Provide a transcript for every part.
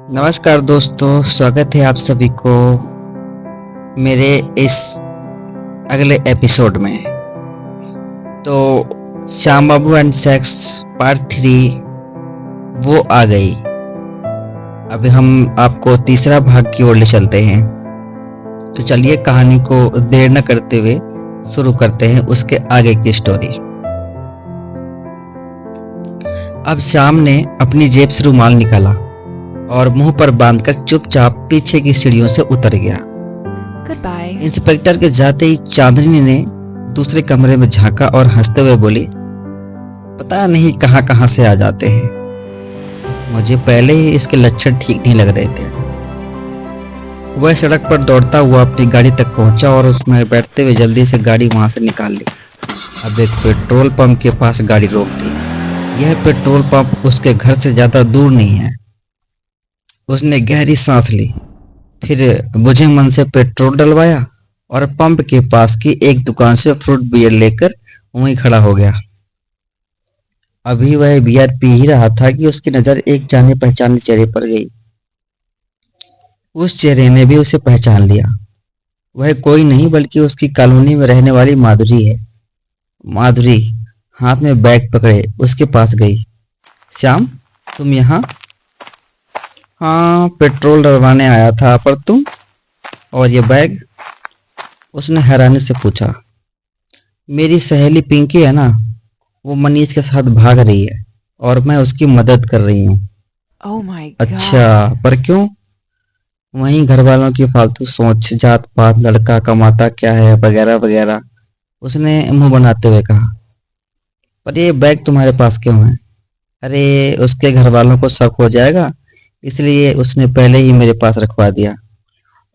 नमस्कार दोस्तों, स्वागत है आप सभी को मेरे इस अगले एपिसोड में। तो श्याम बाबू एंड सेक्स पार्ट 3 वो आ गई। अभी हम आपको तीसरा भाग की ओर ले चलते हैं। तो चलिए कहानी को देर न करते हुए शुरू करते हैं उसके आगे की स्टोरी। अब श्याम ने अपनी जेब से रुमाल निकाला और मुंह पर बांधकर चुपचाप पीछे की सीढ़ियों से उतर गया। इंस्पेक्टर के जाते ही चांदनी ने दूसरे कमरे में झांका और हंसते हुए बोली, पता नहीं कहां कहां से आ जाते हैं। मुझे पहले ही इसके लक्षण ठीक नहीं लग रहे थे। वह सड़क पर दौड़ता हुआ अपनी गाड़ी तक पहुंचा और उसमें बैठते हुए जल्दी से गाड़ी वहां से निकाल ली। अब एक पेट्रोल पंप के पास गाड़ी रोक दी। यह पेट्रोल पंप उसके घर से ज्यादा दूर नहीं है। उसने गहरी सांस ली, फिर बुझे मन से पेट्रोल डलवाया और पंप के पास की एक दुकान से फ्रूट बियर लेकर वहीं खड़ा हो गया। अभी वह बियर पी ही रहा था कि उसकी नजर एक जाने पहचाने चेहरे पर गई। उस चेहरे ने भी उसे पहचान लिया। वह कोई नहीं बल्कि उसकी कॉलोनी में रहने वाली माधुरी है। माधुरी हाथ में बैग पकड़े उसके पास गई। श्याम, तुम यहाँ? हाँ, पेट्रोल डलवाने आया था, पर तुम? और ये बैग? उसने हैरानी से पूछा। मेरी सहेली पिंकी है ना, वो मनीष के साथ भाग रही है और मैं उसकी मदद कर रही हूँ। Oh my अच्छा, पर क्यों? वहीं घर वालों की फालतू सोच, जात पात, लड़का कमाता क्या है वगैरह वगैरह, उसने मुंह बनाते हुए कहा। पर ये बैग तुम्हारे पास क्यों है? अरे, उसके घर वालों को शक हो जाएगा, इसलिए उसने पहले ही मेरे पास रखवा दिया।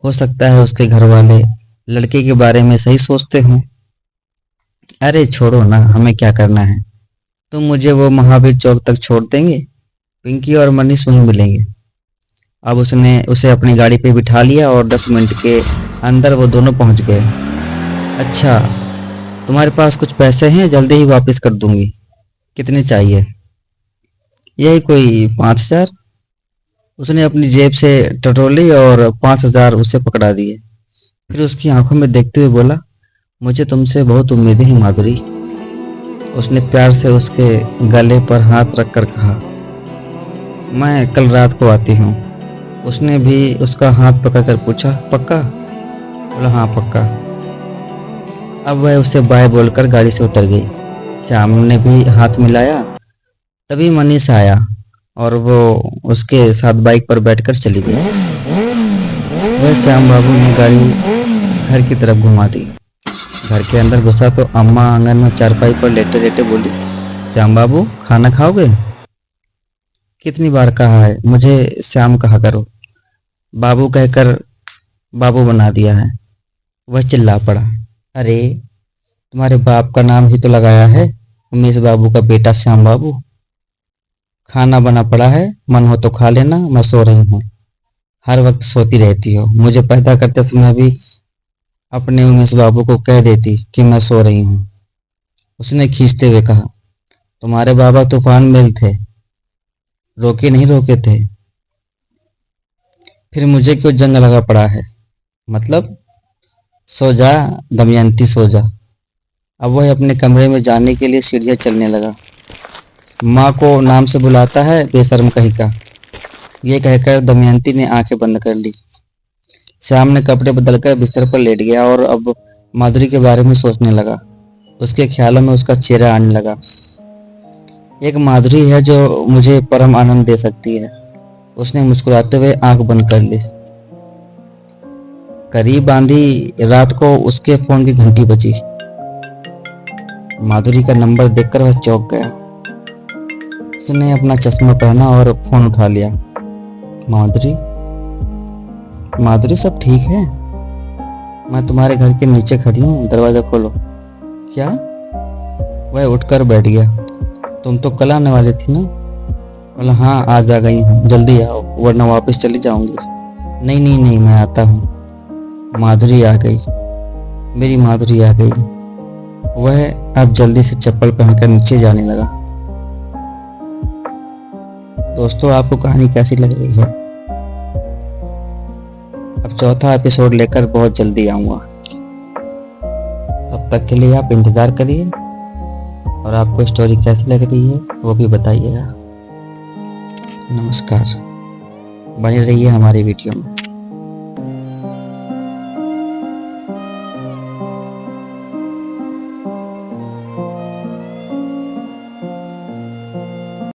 हो सकता है उसके घर वाले लड़के के बारे में सही सोचते हों। अरे छोड़ो ना, हमें क्या करना है। तुम मुझे वो महावीर चौक तक छोड़ देंगे, पिंकी और मनीष वहीं मिलेंगे। अब उसने उसे अपनी गाड़ी पे बिठा लिया और 10 मिनट के अंदर वो दोनों पहुंच गए। अच्छा, तुम्हारे पास कुछ पैसे हैं? जल्दी ही वापस कर दूंगी। कितने चाहिए? यही कोई 5,000। उसने अपनी जेब से टटोली और 5,000 उसे पकड़ा दिए। फिर उसकी आंखों में देखते हुए बोला, मुझे तुमसे बहुत उम्मीदें हैं माधुरी। उसने प्यार से उसके गले पर हाथ रखकर कहा, मैं कल रात को आती हूँ। उसने भी उसका हाथ पकड़कर पूछा, पक्का? बोला, हाँ पक्का। अब वह उसे बाय बोलकर गाड़ी से उतर गई। श्याम ने भी हाथ मिलाया। तभी मनीष आया और वो उसके साथ बाइक पर बैठकर चली गई। वह श्याम बाबू ने गाड़ी घर की तरफ घुमा दी। घर के अंदर घुसा तो अम्मा आंगन में चारपाई पर लेटे लेटे बोली, श्याम बाबू, खाना खाओगे? कितनी बार कहा है मुझे श्याम कहा करो। बाबू कहकर बाबू बना दिया है। वह चिल्ला पड़ा, अरे तुम्हारे बाप का नाम ही तो लगाया है, उमेश बाबू का बेटा श्याम बाबू। खाना बना पड़ा है, मन हो तो खा लेना, मैं सो रही हूँ। हर वक्त सोती रहती हो। मुझे पैदा करते समय भी अपने उमेश बाबू को कह देती कि मैं सो रही हूँ। उसने खींचते हुए कहा, तुम्हारे बाबा तूफान में थे, रोके नहीं रोके थे। फिर मुझे क्यों जंग लगा पड़ा है? मतलब? सो जा दमयंती, सो जा। अब वह अपने कमरे में जाने के लिए सीढ़ियाँ चलने लगा। माँ को नाम से बुलाता है, बेशर्म कहीं का। ये कहकर दमयंती ने आंखें बंद कर ली। श्याम ने कपड़े बदलकर बिस्तर पर लेट गया और अब माधुरी के बारे में सोचने लगा। उसके ख्यालों में उसका चेहरा आने लगा। एक माधुरी है जो मुझे परम आनंद दे सकती है। उसने मुस्कुराते हुए आंख बंद कर ली। करीब आंधी रात को उसके फोन की घंटी बजी। माधुरी का नंबर देखकर वह चौंक गया। उसने अपना चश्मा पहना और फोन उठा लिया। माधुरी? माधुरी, सब ठीक है? मैं तुम्हारे घर के नीचे खड़ी हूँ, दरवाजा खोलो। क्या? वह उठकर बैठ गया। तुम तो कल आने वाली थी ना? बोला, हाँ आज आ गई हूँ, जल्दी आओ वरना वापस चली जाऊंगी। नहीं नहीं नहीं, मैं आता हूँ। माधुरी आ गई, मेरी माधुरी आ गई। वह अब जल्दी से चप्पल पहनकर नीचे जाने लगा। दोस्तों, आपको कहानी कैसी लग रही है अब चौथा एपिसोड लेकर बहुत जल्दी आऊँगा। तब तक के लिए आप इंतज़ार करिए और आपको स्टोरी कैसी लग रही है वो भी बताइएगा। नमस्कार, बने रहिए हमारी वीडियो में।